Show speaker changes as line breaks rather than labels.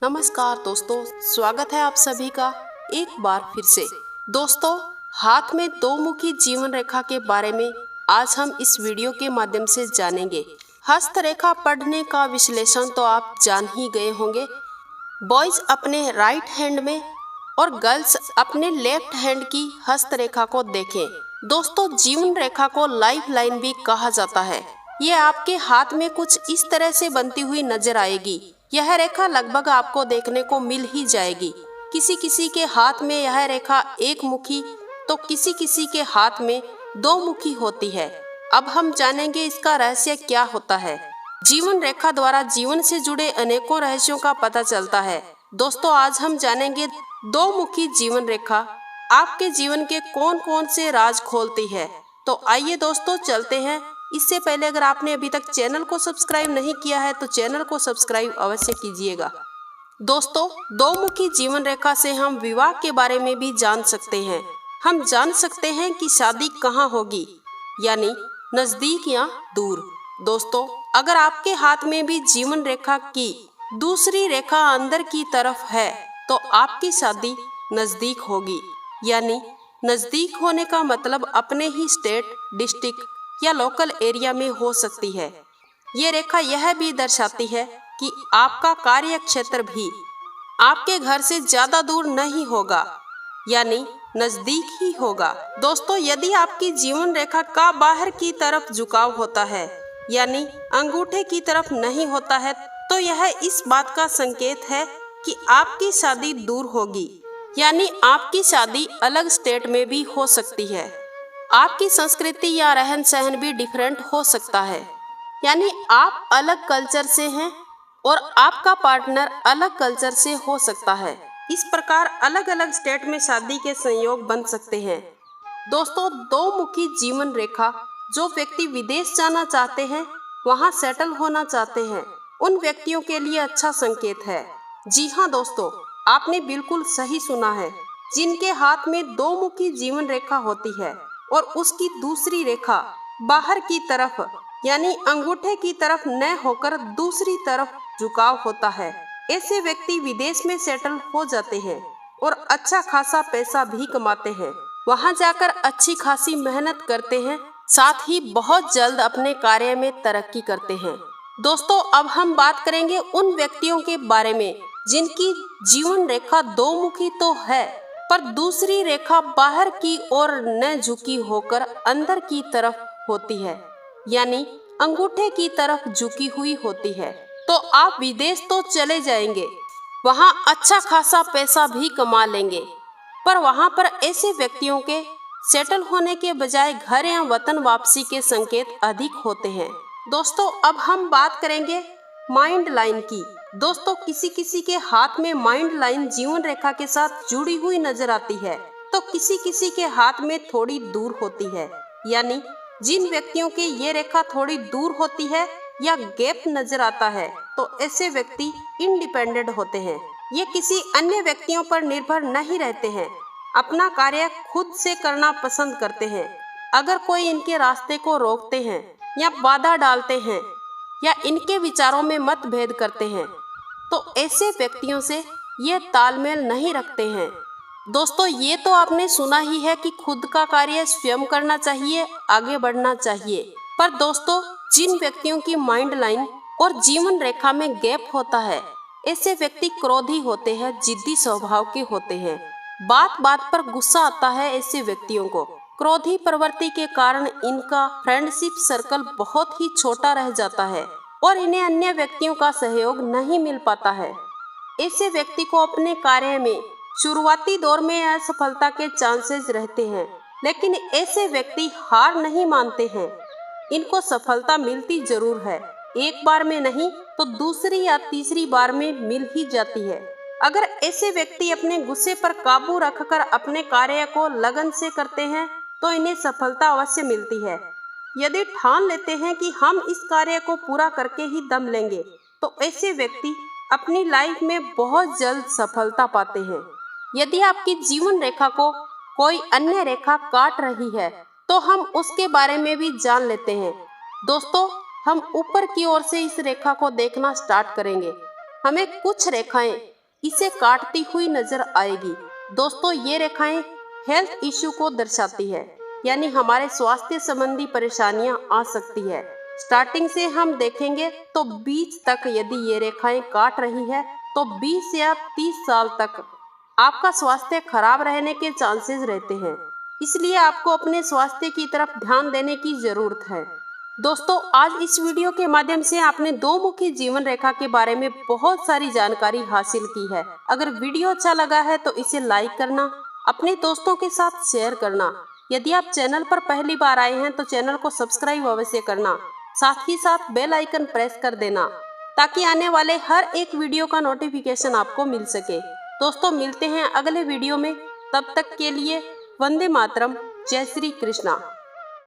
नमस्कार दोस्तों, स्वागत है आप सभी का एक बार फिर से। दोस्तों, हाथ में दो मुखी जीवन रेखा के बारे में आज हम इस वीडियो के माध्यम से जानेंगे। हस्तरेखा पढ़ने का विश्लेषण तो आप जान ही गए होंगे। बॉयज अपने राइट हैंड में और गर्ल्स अपने लेफ्ट हैंड की हस्तरेखा को देखें। दोस्तों, जीवन रेखा को लाइफ लाइन भी कहा जाता है। ये आपके हाथ में कुछ इस तरह से बनती हुई नजर आएगी। यह रेखा लगभग आपको देखने को मिल ही जाएगी। किसी किसी के हाथ में यह रेखा एक मुखी तो किसी किसी के हाथ में दो मुखी होती है। अब हम जानेंगे इसका रहस्य क्या होता है। जीवन रेखा द्वारा जीवन से जुड़े अनेकों रहस्यों का पता चलता है। दोस्तों, आज हम जानेंगे दो मुखी जीवन रेखा आपके जीवन के कौन कौन से राज खोलती है। तो आइए दोस्तों, चलते हैं। इससे पहले अगर आपने अभी तक चैनल को सब्सक्राइब नहीं किया है तो चैनल को सब्सक्राइब अवश्य कीजिएगा। दोस्तों, दो मुखी जीवन रेखा से हम विवाह के बारे में भी जान सकते हैं। हम जान सकते हैं कि शादी कहाँ होगी, यानी नजदीक या दूर। दोस्तों, अगर आपके हाथ में भी जीवन रेखा की दूसरी रेखा अंदर की तरफ है तो आपकी शादी नजदीक होगी। यानी नजदीक होने का मतलब अपने ही स्टेट, डिस्ट्रिक्ट या लोकल एरिया में हो सकती है। ये रेखा यह भी दर्शाती है कि आपका कार्य क्षेत्र भी आपके घर से ज्यादा दूर नहीं होगा, यानी नजदीक ही होगा। दोस्तों, यदि आपकी जीवन रेखा का बाहर की तरफ झुकाव होता है, यानी अंगूठे की तरफ नहीं होता है, तो यह इस बात का संकेत है कि आपकी शादी दूर होगी, यानी आपकी शादी अलग स्टेट में भी हो सकती है। आपकी संस्कृति या रहन सहन भी डिफरेंट हो सकता है, यानी आप अलग कल्चर से हैं और आपका पार्टनर अलग कल्चर से हो सकता है। इस प्रकार अलग अलग स्टेट में शादी के संयोग बन सकते हैं। दोस्तों, दो मुखी जीवन रेखा जो व्यक्ति विदेश जाना चाहते हैं, वहां सेटल होना चाहते हैं, उन व्यक्तियों के लिए अच्छा संकेत है। जी हाँ दोस्तों, आपने बिल्कुल सही सुना है। जिनके हाथ में दो मुखी जीवन रेखा होती है और उसकी दूसरी रेखा बाहर की तरफ, यानी अंगूठे की तरफ न होकर दूसरी तरफ झुकाव होता है, ऐसे व्यक्ति विदेश में सेटल हो जाते हैं और अच्छा खासा पैसा भी कमाते हैं। वहां जाकर अच्छी खासी मेहनत करते हैं, साथ ही बहुत जल्द अपने कार्य में तरक्की करते हैं। दोस्तों, अब हम बात करेंगे उन व्यक्तियों के बारे में जिनकी जीवन रेखा दो मुखी तो है, पर दूसरी रेखा बाहर की ओर न झुकी होकर अंदर की तरफ होती है, यानी अंगूठे की तरफ झुकी हुई होती है। तो आप विदेश तो चले जाएंगे, वहां अच्छा खासा पैसा भी कमा लेंगे, पर वहां पर ऐसे व्यक्तियों के सेटल होने के बजाय घर या वतन वापसी के संकेत अधिक होते हैं। दोस्तों, अब हम बात करेंगे माइंड लाइन की। दोस्तों, किसी किसी के हाथ में माइंड लाइन जीवन रेखा के साथ जुड़ी हुई नजर आती है, तो किसी किसी के हाथ में थोड़ी दूर होती है। यानी जिन व्यक्तियों की ये रेखा थोड़ी दूर होती है या गैप नजर आता है, तो ऐसे व्यक्ति इंडिपेंडेंट होते हैं। ये किसी अन्य व्यक्तियों पर निर्भर नहीं रहते हैं, अपना कार्य खुद से करना पसंद करते हैं। अगर कोई इनके रास्ते को रोकते हैं या बाधा डालते हैं या इनके विचारों में मतभेद करते हैं, तो ऐसे व्यक्तियों से ये तालमेल नहीं रखते हैं। दोस्तों, ये तो आपने सुना ही है कि खुद का कार्य स्वयं करना चाहिए, आगे बढ़ना चाहिए। पर दोस्तों, जिन व्यक्तियों की माइंड लाइन और जीवन रेखा में गैप होता है, ऐसे व्यक्ति क्रोधी होते हैं, जिद्दी स्वभाव के होते हैं। बात बात पर गुस्सा आता है ऐसे व्यक्तियों को। क्रोधी प्रवृत्ति के कारण इनका फ्रेंडशिप सर्कल बहुत ही छोटा रह जाता है और इन्हें अन्य व्यक्तियों का सहयोग नहीं मिल पाता है। ऐसे व्यक्ति को अपने कार्य में शुरुआती दौर में असफलता के चांसेस रहते हैं, लेकिन ऐसे व्यक्ति हार नहीं मानते हैं। इनको सफलता मिलती जरूर है, एक बार में नहीं तो दूसरी या तीसरी बार में मिल ही जाती है। अगर ऐसे व्यक्ति अपने गुस्से पर काबू रखकर अपने कार्य को लगन से करते हैं तो इन्हें सफलता अवश्य मिलती है। यदि ठान लेते हैं कि हम इस कार्य को पूरा करके ही दम लेंगे, तो ऐसे व्यक्ति अपनी लाइफ में बहुत जल्द सफलता पाते हैं। यदि आपकी जीवन रेखा को कोई अन्य रेखा काट रही है तो हम उसके बारे में भी जान लेते हैं। दोस्तों, हम ऊपर की ओर से इस रेखा को देखना स्टार्ट करेंगे। हमें कुछ रेखाएं इसे काटती हुई नजर आएगी। दोस्तों, ये रेखाएं हेल्थ इश्यू को दर्शाती है, यानी हमारे स्वास्थ्य संबंधी परेशानियां आ सकती है। स्टार्टिंग से हम देखेंगे तो बीच तक यदि ये रेखाएं काट रही है तो 20 या 30 साल तक आपका स्वास्थ्य खराब रहने के चांसेस रहते हैं। इसलिए आपको अपने स्वास्थ्य की तरफ ध्यान देने की जरूरत है। दोस्तों, आज इस वीडियो के माध्यम से आपने दो मुखी जीवन रेखा के बारे में बहुत सारी जानकारी हासिल की है। अगर वीडियो अच्छा लगा है तो इसे लाइक करना, अपने दोस्तों के साथ शेयर करना। यदि आप चैनल पर पहली बार आए हैं तो चैनल को सब्सक्राइब अवश्य करना, साथ ही साथ बेल आइकन प्रेस कर देना ताकि आने वाले हर एक वीडियो का नोटिफिकेशन आपको मिल सके। दोस्तों, मिलते हैं अगले वीडियो में, तब तक के लिए वंदे मातरम, जय श्री कृष्णा।